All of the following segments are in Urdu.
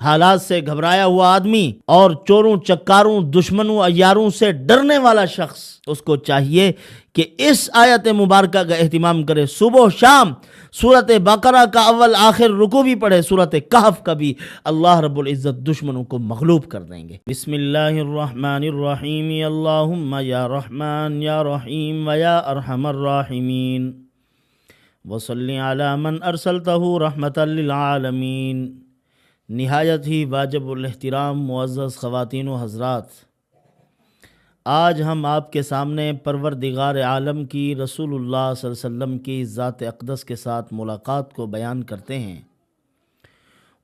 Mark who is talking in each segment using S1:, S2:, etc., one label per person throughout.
S1: حالات سے گھبرایا ہوا آدمی اور چوروں چکاروں دشمنوں عیاروں سے ڈرنے والا شخص، اس کو چاہیے کہ اس آیت مبارکہ کا اہتمام کرے، صبح و شام سورۃ بقرہ کا اول آخر رکوع بھی پڑھے، سورۃ کہف کا بھی، اللہ رب العزت دشمنوں کو مغلوب کر دیں گے۔ بسم اللہ الرحمن الرحیم، اللہم یا رحمان یا رحیم ویا ارحم الراحمین وصلی علی من ارسلتہ رحمتا للعالمین۔ نہایت ہی واجب الاحترام معزز خواتین و حضرات، آج ہم آپ کے سامنے پروردگار عالم کی رسول اللہ صلی اللہ علیہ وسلم کی ذات اقدس کے ساتھ ملاقات کو بیان کرتے ہیں۔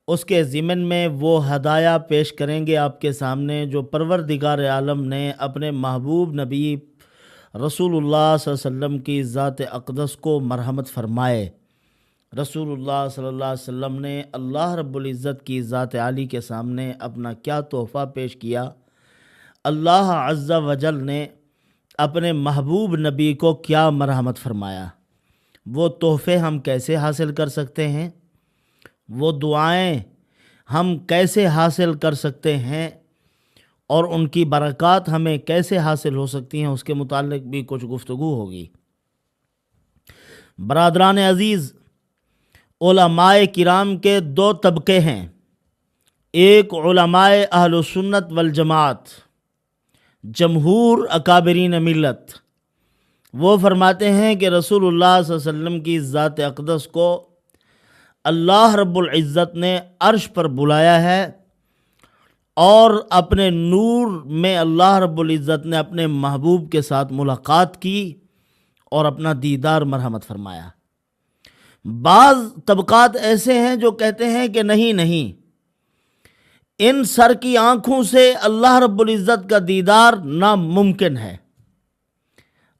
S1: اس کے ضمن میں وہ ہدایہ پیش کریں گے آپ کے سامنے جو پروردگار عالم نے اپنے محبوب نبی رسول اللہ صلی اللہ علیہ وسلم کی ذات اقدس کو مرحمت فرمائے۔ رسول اللہ صلی اللہ علیہ وسلم نے اللہ رب العزت کی ذات عالی کے سامنے اپنا کیا تحفہ پیش کیا، اللہ عز و جل نے اپنے محبوب نبی کو کیا مرحمت فرمایا، وہ تحفے ہم کیسے حاصل کر سکتے ہیں، وہ دعائیں ہم کیسے حاصل کر سکتے ہیں اور ان کی برکات ہمیں کیسے حاصل ہو سکتی ہیں، اس کے متعلق بھی کچھ گفتگو ہوگی۔ برادران عزیز، علماء کرام کے دو طبقے ہیں، ایک علماء اہل سنت والجماعت، جمہور اکابرین ملت، وہ فرماتے ہیں کہ رسول اللہ صلی اللہ علیہ وسلم کی ذات اقدس کو اللہ رب العزت نے عرش پر بلایا ہے اور اپنے نور میں اللہ رب العزت نے اپنے محبوب کے ساتھ ملاقات کی اور اپنا دیدار مرحمت فرمایا۔ بعض طبقات ایسے ہیں جو کہتے ہیں کہ نہیں، ان سر کی آنکھوں سے اللہ رب العزت کا دیدار ناممکن ہے۔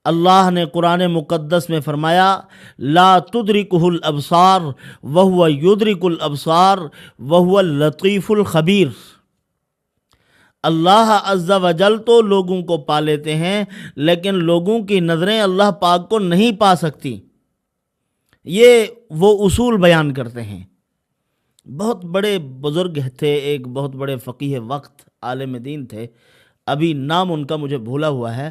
S1: اللہ نے قرآن مقدس میں فرمایا لا تدرکہ الابصار وہو یدرک الابصار وہو اللطیف الخبیر۔ اللہ عز و جل تو لوگوں کو پا لیتے ہیں لیکن لوگوں کی نظریں اللہ پاک کو نہیں پا سکتی، یہ وہ اصول بیان کرتے ہیں۔ بہت بڑے بزرگ تھے، ایک بہت بڑے فقیہ وقت عالم دین تھے، ابھی نام ان کا مجھے بھولا ہوا ہے،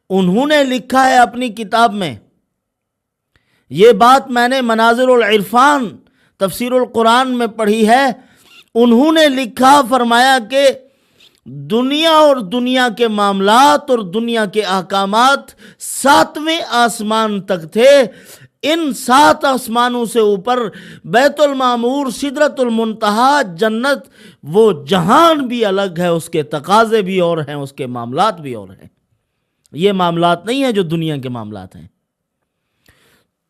S1: انہوں نے لکھا ہے اپنی کتاب میں، یہ بات میں نے مناظر العرفان تفسیر القرآن میں پڑھی ہے، انہوں نے لکھا، فرمایا کہ دنیا اور دنیا کے معاملات اور دنیا کے احکامات 7ویں آسمان تک تھے، ان 7 آسمانوں سے اوپر بیت المعمور، سدرۃ المنتہا، جنت، وہ جہان بھی الگ ہے، اس کے تقاضے بھی اور ہیں، اس کے معاملات بھی اور ہیں، یہ معاملات نہیں ہیں جو دنیا کے معاملات ہیں۔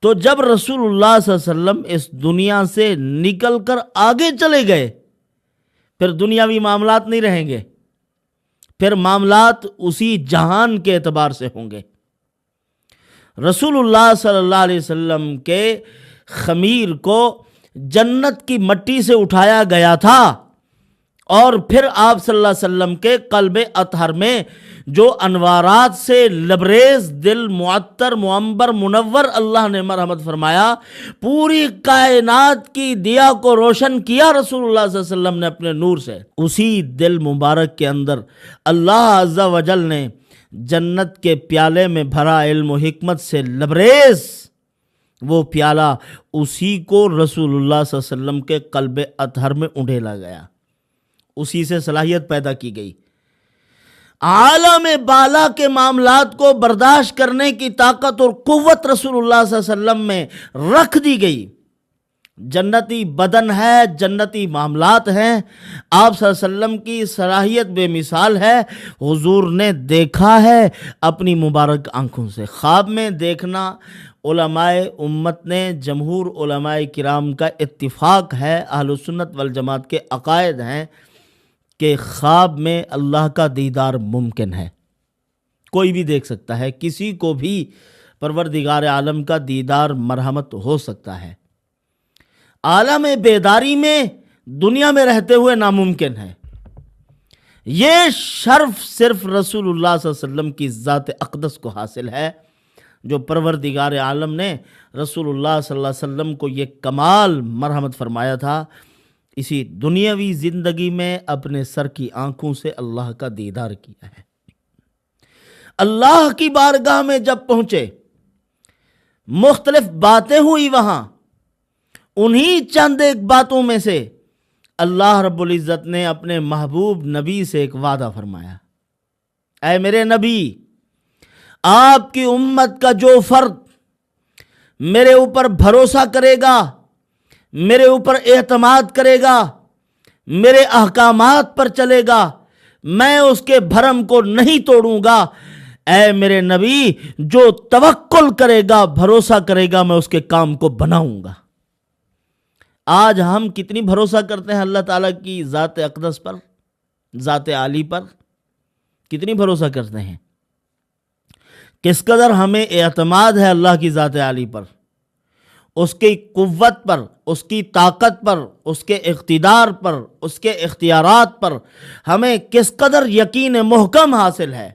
S1: تو جب رسول اللہ صلی اللہ علیہ وسلم اس دنیا سے نکل کر آگے چلے گئے، پھر دنیاوی معاملات نہیں رہیں گے، پھر معاملات اسی جہان کے اعتبار سے ہوں گے۔ رسول اللہ صلی اللہ علیہ وسلم کے خمیر کو جنت کی مٹی سے اٹھایا گیا تھا اور پھر آپ صلی اللہ علیہ وسلم کے قلب اطہر میں جو انوارات سے لبریز، دل معطر، معمبر، منور اللہ نے مرحمت فرمایا، پوری کائنات کی دیا کو روشن کیا رسول اللہ صلی اللہ علیہ وسلم نے اپنے نور سے، اسی دل مبارک کے اندر اللہ عز و جل نے جنت کے پیالے میں بھرا علم و حکمت سے لبریز وہ پیالہ، اسی کو رسول اللہ صلی اللہ علیہ وسلم کے قلب اطہر میں اونڈھیلا گیا، اسی سے صلاحیت پیدا کی گئی، عالم بالا کے معاملات کو برداشت کرنے کی طاقت اور قوت رسول اللہ صلی اللہ علیہ وسلم میں رکھ دی گئی۔ جنتی بدن ہے، جنتی معاملات ہیں، آپ صلی اللہ علیہ وسلم کی صلاحیت بے مثال ہے، حضور نے دیکھا ہے اپنی مبارک آنکھوں سے۔ خواب میں دیکھنا علماء امت نے، جمہور علماء کرام کا اتفاق ہے، اہل سنت والجماعت کے عقائد ہیں کہ خواب میں اللہ کا دیدار ممکن ہے، کوئی بھی دیکھ سکتا ہے، کسی کو بھی پروردگار عالم کا دیدار مرحمت ہو سکتا ہے۔ عالم بیداری میں دنیا میں رہتے ہوئے ناممکن ہے، یہ شرف صرف رسول اللہ صلی اللہ علیہ وسلم کی ذات اقدس کو حاصل ہے، جو پروردگار عالم نے رسول اللہ صلی اللہ علیہ وسلم کو یہ کمال مرحمت فرمایا تھا، اسی دنیاوی زندگی میں اپنے سر کی آنکھوں سے اللہ کا دیدار کیا ہے۔ اللہ کی بارگاہ میں جب پہنچے، مختلف باتیں ہوئی وہاں، انہی چند ایک باتوں میں سے اللہ رب العزت نے اپنے محبوب نبی سے ایک وعدہ فرمایا، اے میرے نبی، آپ کی امت کا جو فرد میرے اوپر بھروسہ کرے گا، میرے اوپر اعتماد کرے گا، میرے احکامات پر چلے گا، میں اس کے بھرم کو نہیں توڑوں گا۔ اے میرے نبی، جو توکل کرے گا، بھروسہ کرے گا، میں اس کے کام کو بناؤں گا۔ آج ہم کتنی بھروسہ کرتے ہیں اللہ تعالیٰ کی ذات اقدس پر، ذات عالی پر، کتنی بھروسہ کرتے ہیں؟ کس قدر ہمیں اعتماد ہے اللہ کی ذات عالی پر، اس کی قوت پر، اس کی طاقت پر، اس کے اقتدار پر، اس کے اختیارات پر ہمیں کس قدر یقین محکم حاصل ہے۔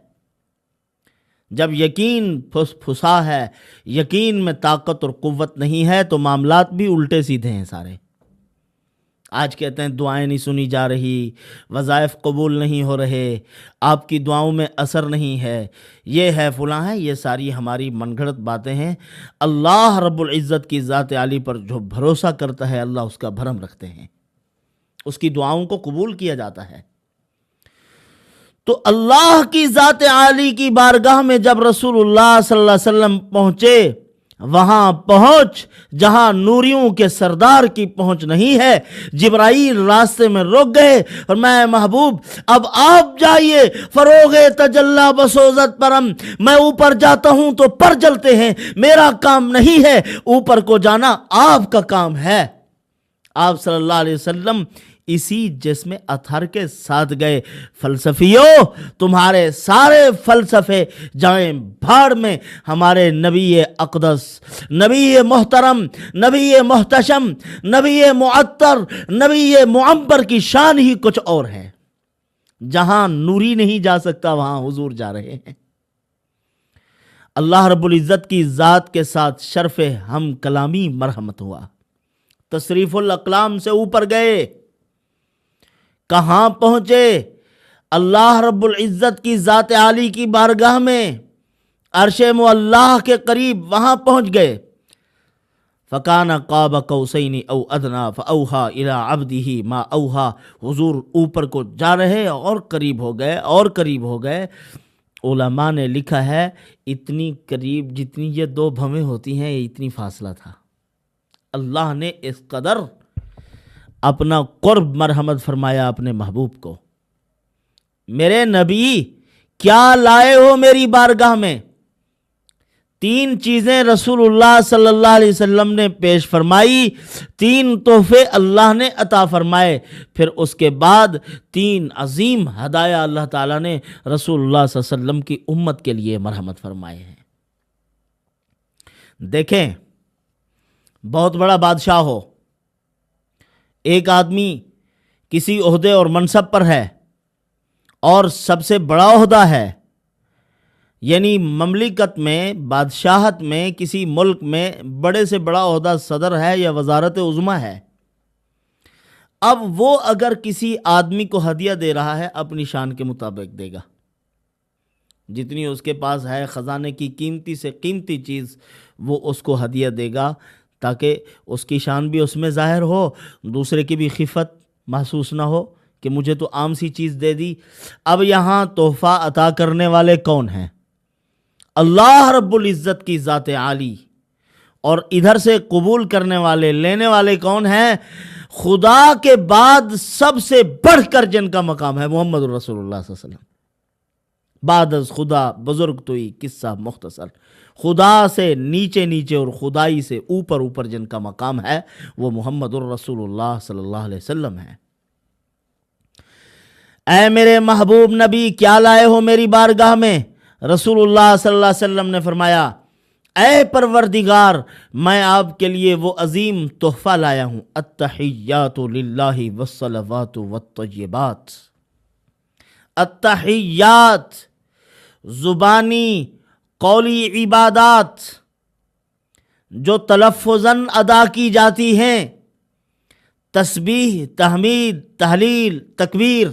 S1: جب یقین پھسا ہے، یقین میں طاقت اور قوت نہیں ہے، تو معاملات بھی الٹے سیدھے ہیں سارے۔ آج کہتے ہیں دعائیں نہیں سنی جا رہی، وظائف قبول نہیں ہو رہے، آپ کی دعاؤں میں اثر نہیں ہے، یہ ہے فلاں ہے، یہ ساری ہماری من گھڑت باتیں ہیں۔ اللہ رب العزت کی ذات عالی پر جو بھروسہ کرتا ہے، اللہ اس کا بھرم رکھتے ہیں، اس کی دعاؤں کو قبول کیا جاتا ہے۔ تو اللہ کی ذات عالی کی بارگاہ میں جب رسول اللہ صلی اللہ علیہ وسلم پہنچے، وہاں پہنچ جہاں نوریوں کے سردار کی پہنچ نہیں ہے، جبرائیل راستے میں رک گئے اور میں محبوب اب آپ جائیے، فروغ تجلی بسوزت پرم، میں اوپر جاتا ہوں تو پر جلتے ہیں، میرا کام نہیں ہے اوپر کو جانا، آپ کا کام ہے۔ آپ صلی اللہ علیہ وسلم اسی جسم اطہر کے ساتھ گئے۔ فلسفیوں، تمہارے سارے فلسفے جائیں بھاڑ میں، ہمارے نبی اقدس، نبی محترم، نبی محتشم، نبی معطر، نبی معبر کی شان ہی کچھ اور ہے۔ جہاں نوری نہیں جا سکتا وہاں حضور جا رہے ہیں۔ اللہ رب العزت کی ذات کے ساتھ شرف ہم کلامی مرحمت ہوا، تصریف الاقلام سے اوپر گئے، کہاں پہنچے؟ اللہ رب العزت کی ذات عالی کی بارگاہ میں، عرش معلیٰ کے قریب وہاں پہنچ گئے۔ فَكَانَ قَابَ قَوْسَيْنِ أَوْ أَدْنَىٰ فَأَوْحَىٰ إِلَىٰ عَبْدِهِ مَا أَوْحَىٰ۔ حضور اوپر کو جا رہے اور قریب ہو گئے اور قریب ہو گئے۔ علماء نے لکھا ہے اتنی قریب جتنی یہ دو بھویں ہوتی ہیں، یہ اتنی فاصلہ تھا۔ اللہ نے اس قدر اپنا قرب مرحمت فرمایا اپنے محبوب کو۔ میرے نبی کیا لائے ہو میری بارگاہ میں؟ تین چیزیں رسول اللہ صلی اللہ علیہ وسلم نے پیش فرمائی، تین تحفے اللہ نے عطا فرمائے، پھر اس کے بعد تین عظیم ہدایہ اللہ تعالیٰ نے رسول اللہ صلی اللہ علیہ وسلم کی امت کے لیے مرحمت فرمائے ہیں۔ دیکھیں، بہت بڑا بادشاہ ہو، ایک آدمی کسی عہدے اور منصب پر ہے اور سب سے بڑا عہدہ ہے، یعنی مملکت میں، بادشاہت میں، کسی ملک میں بڑے سے بڑا عہدہ صدر ہے یا وزارت عظمیٰ ہے۔ اب وہ اگر کسی آدمی کو ہدیہ دے رہا ہے، اپنی شان کے مطابق دے گا، جتنی اس کے پاس ہے خزانے کی قیمتی سے قیمتی چیز وہ اس کو ہدیہ دے گا، تاکہ اس کی شان بھی اس میں ظاہر ہو، دوسرے کی بھی خفت محسوس نہ ہو کہ مجھے تو عام سی چیز دے دی۔ اب یہاں تحفہ عطا کرنے والے کون ہیں؟ اللہ رب العزت کی ذات عالی، اور ادھر سے قبول کرنے والے، لینے والے کون ہیں؟ خدا کے بعد سب سے بڑھ کر جن کا مقام ہے محمد رسول اللہ صلی اللہ علیہ وسلم۔ بعد از خدا بزرگ توئی قصہ مختصر، خدا سے نیچے نیچے اور خدائی سے اوپر اوپر جن کا مقام ہے وہ محمد الرسول اللہ صلی اللہ علیہ وسلم ہے۔ اے میرے محبوب نبی کیا لائے ہو میری بارگاہ میں؟ رسول اللہ صلی اللہ علیہ وسلم نے فرمایا، اے پروردگار، میں آپ کے لیے وہ عظیم تحفہ لایا ہوں، التحیات للہ والصلوات والطیبات۔ التحیات زبانی قولی عبادات جو تلفظاً ادا کی جاتی ہیں، تسبیح، تحمید، تحلیل، تکبیر،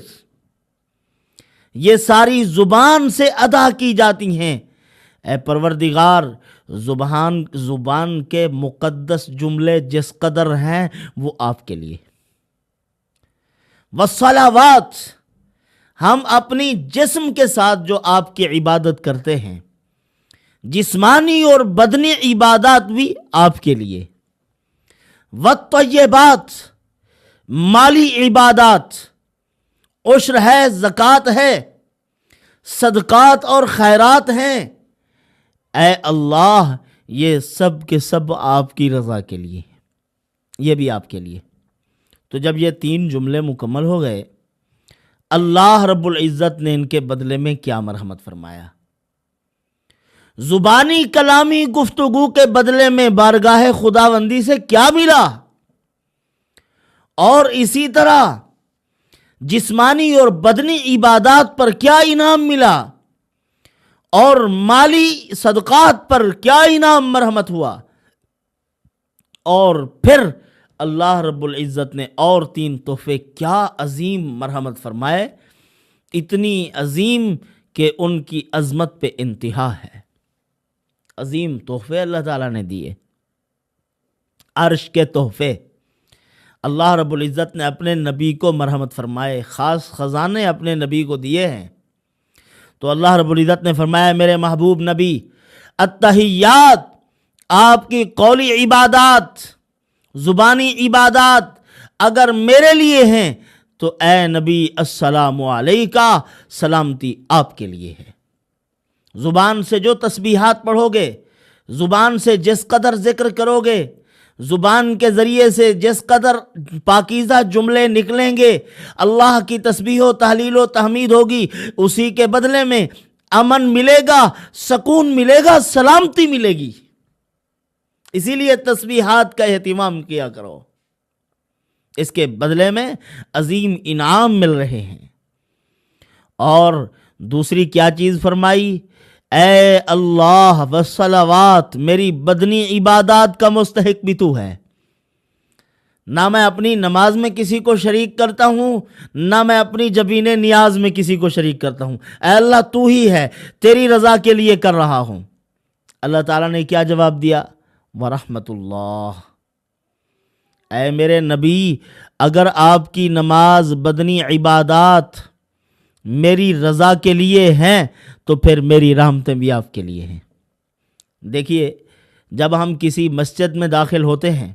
S1: یہ ساری زبان سے ادا کی جاتی ہیں۔ اے پروردگار، زبان کے مقدس جملے جس قدر ہیں وہ آپ کے لیے۔ والصلوات، ہم اپنی جسم کے ساتھ جو آپ کی عبادت کرتے ہیں، جسمانی اور بدنی عبادات بھی آپ کے لیے۔ والطیبات، مالی عبادات، عشر ہے، زکوٰۃ ہے، صدقات اور خیرات ہیں، اے اللہ یہ سب کے سب آپ کی رضا کے لیے، یہ بھی آپ کے لیے۔ تو جب یہ 3 جملے مکمل ہو گئے، اللہ رب العزت نے ان کے بدلے میں کیا مرحمت فرمایا؟ زبانی کلامی گفتگو کے بدلے میں بارگاہ خداوندی سے کیا ملا، اور اسی طرح جسمانی اور بدنی عبادات پر کیا انعام ملا، اور مالی صدقات پر کیا انعام مرحمت ہوا، اور پھر اللہ رب العزت نے اور 3 تحفے کیا عظیم مرحمت فرمائے، اتنی عظیم کہ ان کی عظمت پہ انتہا ہے۔ عظیم تحفے اللہ تعالیٰ نے دیے، عرش کے تحفے۔ اللہ رب العزت نے اپنے نبی کو مرحمت فرمائے، خاص خزانے اپنے نبی کو دیے ہیں۔ تو اللہ رب العزت نے فرمایا میرے محبوب نبی، التحیات، آپ کی قولی عبادات، زبانی عبادات اگر میرے لیے ہیں تو اے نبی السلام علیکہ، سلامتی آپ کے لیے ہے۔ زبان سے جو تسبیحات پڑھو گے، زبان سے جس قدر ذکر کرو گے، زبان کے ذریعے سے جس قدر پاکیزہ جملے نکلیں گے، اللہ کی تسبیح و تحلیل و تحمید ہوگی، اسی کے بدلے میں امن ملے گا، سکون ملے گا، سلامتی ملے گی۔ اسی لیے تسبیحات کا اہتمام کیا کرو، اس کے بدلے میں عظیم انعام مل رہے ہیں۔ اور دوسری کیا چیز فرمائی؟ اے اللہ والصلوات، میری بدنی عبادات کا مستحق بھی تو ہے۔ نہ میں اپنی نماز میں کسی کو شریک کرتا ہوں، نہ میں اپنی جبین نیاز میں کسی کو شریک کرتا ہوں، اے اللہ تو ہی ہے، تیری رضا کے لیے کر رہا ہوں۔ اللہ تعالیٰ نے کیا جواب دیا؟ ورحمت اللہ، اے میرے نبی، اگر آپ کی نماز، بدنی عبادات میری رضا کے لیے ہیں تو پھر میری رحمتیں بھی آپ کے لیے ہیں۔ دیکھیے، جب ہم کسی مسجد میں داخل ہوتے ہیں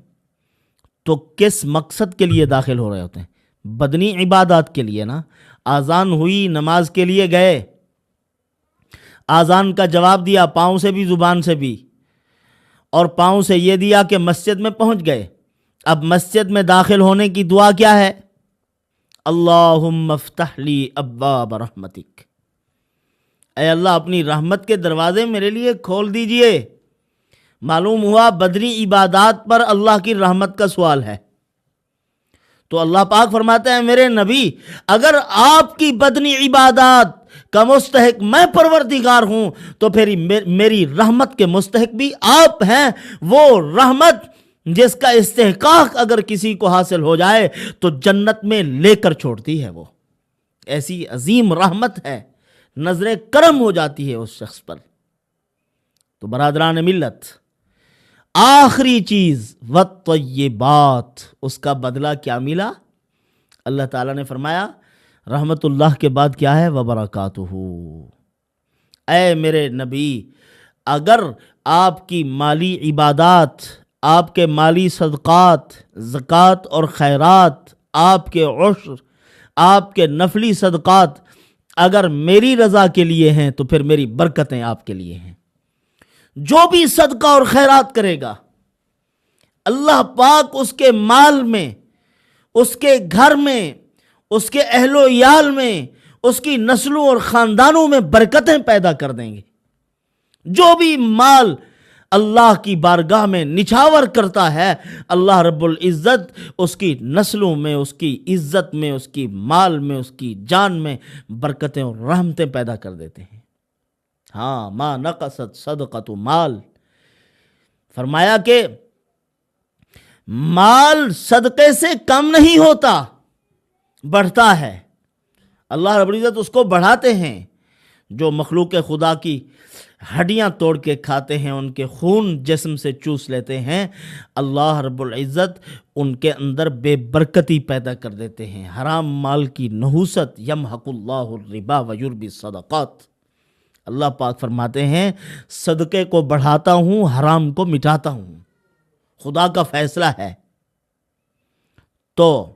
S1: تو کس مقصد کے لیے داخل ہو رہے ہوتے ہیں؟ بدنی عبادات کے لیے نا۔ آذان ہوئی، نماز کے لیے گئے، آذان کا جواب دیا، پاؤں سے بھی زبان سے بھی، اور پاؤں سے یہ دیا کہ مسجد میں پہنچ گئے۔ اب مسجد میں داخل ہونے کی دعا کیا ہے؟ اللہم افتح لی ابواب رحمتک، اے اللہ اپنی رحمت کے دروازے میرے لیے کھول دیجئے۔ معلوم ہوا بدنی عبادات پر اللہ کی رحمت کا سوال ہے۔ تو اللہ پاک فرماتے ہیں میرے نبی، اگر آپ کی بدنی عبادات کا مستحق میں پروردگار ہوں تو پھر میری رحمت کے مستحق بھی آپ ہیں۔ وہ رحمت جس کا استحقاق اگر کسی کو حاصل ہو جائے تو جنت میں لے کر چھوڑتی ہے، وہ ایسی عظیم رحمت ہے، نظر کرم ہو جاتی ہے اس شخص پر۔ تو برادران ملت، آخری چیز والطیبات، اس کا بدلہ کیا ملا؟ اللہ تعالیٰ نے فرمایا رحمت اللہ کے بعد کیا ہے؟ وبرکاتہ، اے میرے نبی، اگر آپ کی مالی عبادات، آپ کے مالی صدقات، زکوٰۃ اور خیرات، آپ کے عشر، آپ کے نفلی صدقات اگر میری رضا کے لیے ہیں تو پھر میری برکتیں آپ کے لیے ہیں۔ جو بھی صدقہ اور خیرات کرے گا، اللہ پاک اس کے مال میں، اس کے گھر میں، اس کے اہل و عیال میں، اس کی نسلوں اور خاندانوں میں برکتیں پیدا کر دیں گے۔ جو بھی مال اللہ کی بارگاہ میں نچھاور کرتا ہے، اللہ رب العزت اس کی نسلوں میں، اس کی عزت میں، اس کی مال میں، اس کی جان میں برکتیں اور رحمتیں پیدا کر دیتے ہیں۔ ہاں، ما نقصت صدقۃ مال، فرمایا کہ مال صدقے سے کم نہیں ہوتا، بڑھتا ہے۔ اللہ رب العزت اس کو بڑھاتے ہیں جو مخلوق خدا کی ہڈیاں توڑ کے کھاتے ہیں، ان کے خون جسم سے چوس لیتے ہیں، اللہ رب العزت ان کے اندر بے برکتی پیدا کر دیتے ہیں۔ حرام مال کی نحوست یمحق اللہ الربا ویربی الصدقات، اللہ پاک فرماتے ہیں صدقے کو بڑھاتا ہوں، حرام کو مٹاتا ہوں، خدا کا فیصلہ ہے۔ تو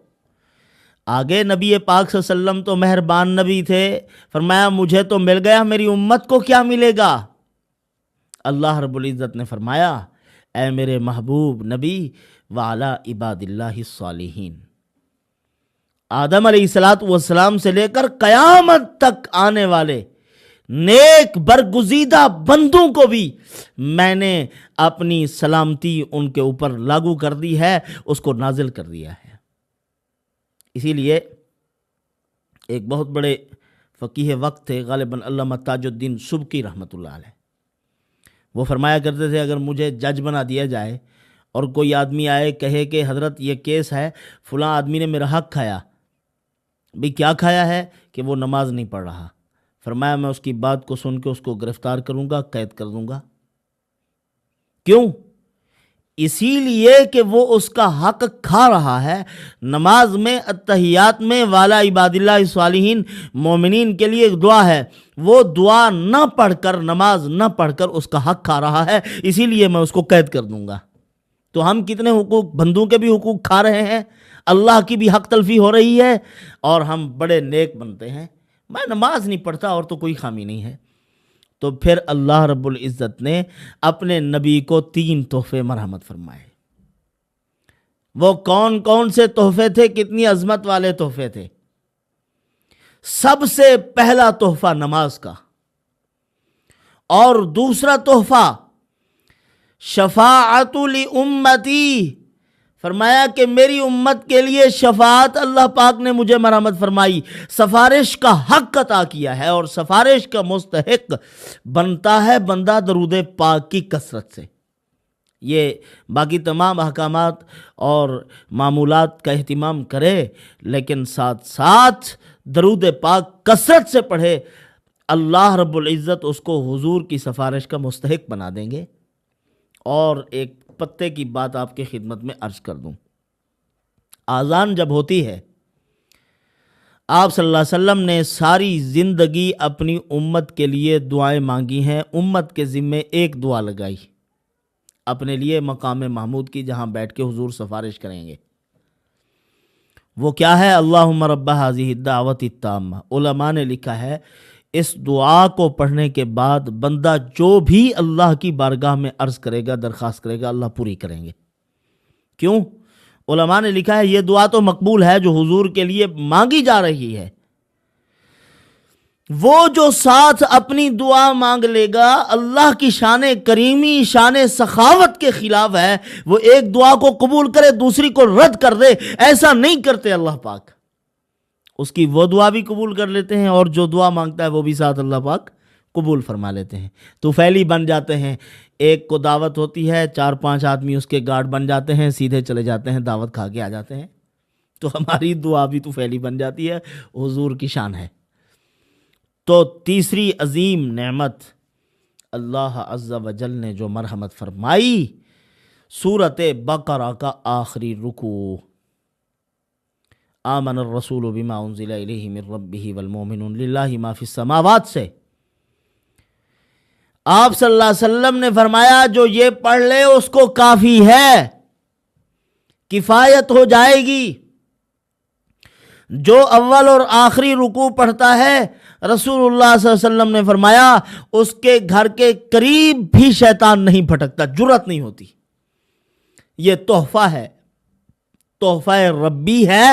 S1: آگے نبی پاک صلی اللہ علیہ وسلم تو مہربان نبی تھے، فرمایا مجھے تو مل گیا، میری امت کو کیا ملے گا؟ اللہ رب العزت نے فرمایا اے میرے محبوب نبی وعلی عباد اللہ الصالحین، آدم علیہ السلام سے لے کر قیامت تک آنے والے نیک برگزیدہ بندوں کو بھی میں نے اپنی سلامتی ان کے اوپر لاگو کر دی ہے، اس کو نازل کر دیا ہے۔ اسی لیے ایک بہت بڑے فقیہ وقت تھے غالباً علامہ تاج الدین سبکی رحمۃ اللہ علیہ، وہ فرمایا کرتے تھے اگر مجھے جج بنا دیا جائے اور کوئی آدمی آئے کہے کہ حضرت یہ کیس ہے، فلاں آدمی نے میرا حق کھایا، بھی کیا کھایا ہے کہ وہ نماز نہیں پڑھ رہا، فرمایا میں اس کی بات کو سن کے اس کو گرفتار کروں گا، قید کر دوں گا۔ کیوں؟ اسی لیے کہ وہ اس کا حق کھا رہا ہے۔ نماز میں اتحیات میں والا عباد اللہ الصالحین مومنین کے لیے ایک دعا ہے، وہ دعا نہ پڑھ کر، نماز نہ پڑھ کر اس کا حق کھا رہا ہے، اسی لیے میں اس کو قید کر دوں گا۔ تو ہم کتنے حقوق، بندوں کے بھی حقوق کھا رہے ہیں، اللہ کی بھی حق تلفی ہو رہی ہے، اور ہم بڑے نیک بنتے ہیں، میں نماز نہیں پڑھتا اور تو کوئی خامی نہیں ہے۔ تو پھر اللہ رب العزت نے اپنے نبی کو 3 تحفے مرحمت فرمائے۔ وہ کون کون سے تحفے تھے؟ کتنی عظمت والے تحفے تھے؟ سب سے پہلا تحفہ نماز کا، اور دوسرا تحفہ شفاعت لامتی، فرمایا کہ میری امت کے لیے شفاعت اللہ پاک نے مجھے مرحمت فرمائی، سفارش کا حق عطا کیا ہے، اور سفارش کا مستحق بنتا ہے بندہ درود پاک کی کثرت سے۔ یہ باقی تمام احکامات اور معمولات کا اہتمام کرے، لیکن ساتھ ساتھ درود پاک کثرت سے پڑھے، اللہ رب العزت اس کو حضور کی سفارش کا مستحق بنا دیں گے۔ اور ایک پتے کی بات آپ کی خدمت میں عرض کر دوں، آذان جب ہوتی ہے، آپ صلی اللہ علیہ وسلم نے ساری زندگی اپنی امت کے لیے دعائیں مانگی ہیں، امت کے ذمے ایک دعا لگائی اپنے لیے مقام محمود کی، جہاں بیٹھ کے حضور سفارش کریں گے۔ وہ کیا ہے؟ اللہم رب ھذہ الدعوۃ التامہ۔ علماء نے لکھا ہے اس دعا کو پڑھنے کے بعد بندہ جو بھی اللہ کی بارگاہ میں عرض کرے گا، درخواست کرے گا، اللہ پوری کریں گے۔ کیوں؟ علماء نے لکھا ہے یہ دعا تو مقبول ہے جو حضور کے لیے مانگی جا رہی ہے، وہ جو ساتھ اپنی دعا مانگ لے گا اللہ کی شان کریمی، شان سخاوت کے خلاف ہے، وہ ایک دعا کو قبول کرے دوسری کو رد کر دے، ایسا نہیں کرتے اللہ پاک، اس کی وہ دعا بھی قبول کر لیتے ہیں، اور جو دعا مانگتا ہے وہ بھی ساتھ اللہ پاک قبول فرما لیتے ہیں۔ تو فیلی بن جاتے ہیں، ایک کو دعوت ہوتی ہے، 4-5 آدمی اس کے گارڈ بن جاتے ہیں، سیدھے چلے جاتے ہیں، دعوت کھا کے آ جاتے ہیں، تو ہماری دعا بھی تو فیلی بن جاتی ہے، حضور کی شان ہے۔ تو تیسری عظیم نعمت اللہ عز و جل نے جو مرحمت فرمائی، سورۃ بقرہ کا آخری رکوع، آمن الرسول بما انزل الیہ من ربہ والمؤمنون للہ ما فی السماوات سے، آپ صلی اللہ علیہ وسلم نے فرمایا جو یہ پڑھ لے اس کو کافی ہے، کفایت ہو جائے گی۔ جو اول اور آخری رکوع پڑھتا ہے، رسول اللہ صلی اللہ علیہ وسلم نے فرمایا اس کے گھر کے قریب بھی شیطان نہیں پھٹکتا، جرأت نہیں ہوتی۔ یہ تحفہ ہے، تحفہ ربی ہے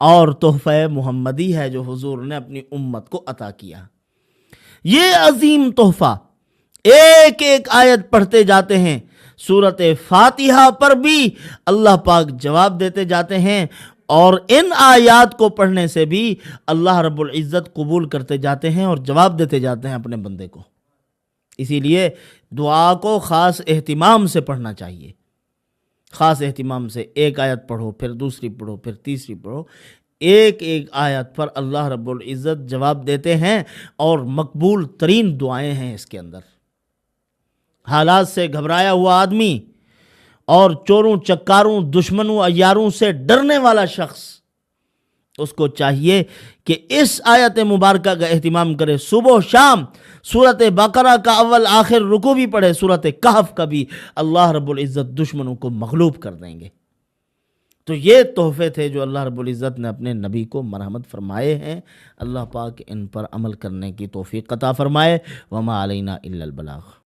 S1: اور تحفہ محمدی ہے جو حضور نے اپنی امت کو عطا کیا۔ یہ عظیم تحفہ، ایک ایک آیت پڑھتے جاتے ہیں، سورۃ فاتحہ پر بھی اللہ پاک جواب دیتے جاتے ہیں، اور ان آیات کو پڑھنے سے بھی اللہ رب العزت قبول کرتے جاتے ہیں اور جواب دیتے جاتے ہیں اپنے بندے کو۔ اسی لیے دعا کو خاص اہتمام سے پڑھنا چاہیے۔ خاص اہتمام سے ایک آیت پڑھو، پھر دوسری پڑھو، پھر تیسری پڑھو، ایک ایک آیت پر اللہ رب العزت جواب دیتے ہیں، اور مقبول ترین دعائیں ہیں اس کے اندر۔ حالات سے گھبرایا ہوا آدمی اور چوروں چکاروں دشمنوں عیاروں سے ڈرنے والا شخص، اس کو چاہیے کہ اس آیت مبارکہ کا اہتمام کرے، صبح و شام سورۃ بقرہ کا اول آخر رکوع بھی پڑھے، سورۃ کہف کا بھی، اللہ رب العزت دشمنوں کو مغلوب کر دیں گے۔ تو یہ تحفے تھے جو اللہ رب العزت نے اپنے نبی کو مرحمت فرمائے ہیں، اللہ پاک ان پر عمل کرنے کی توفیق عطا فرمائے۔ وما علینا الا البلاغ۔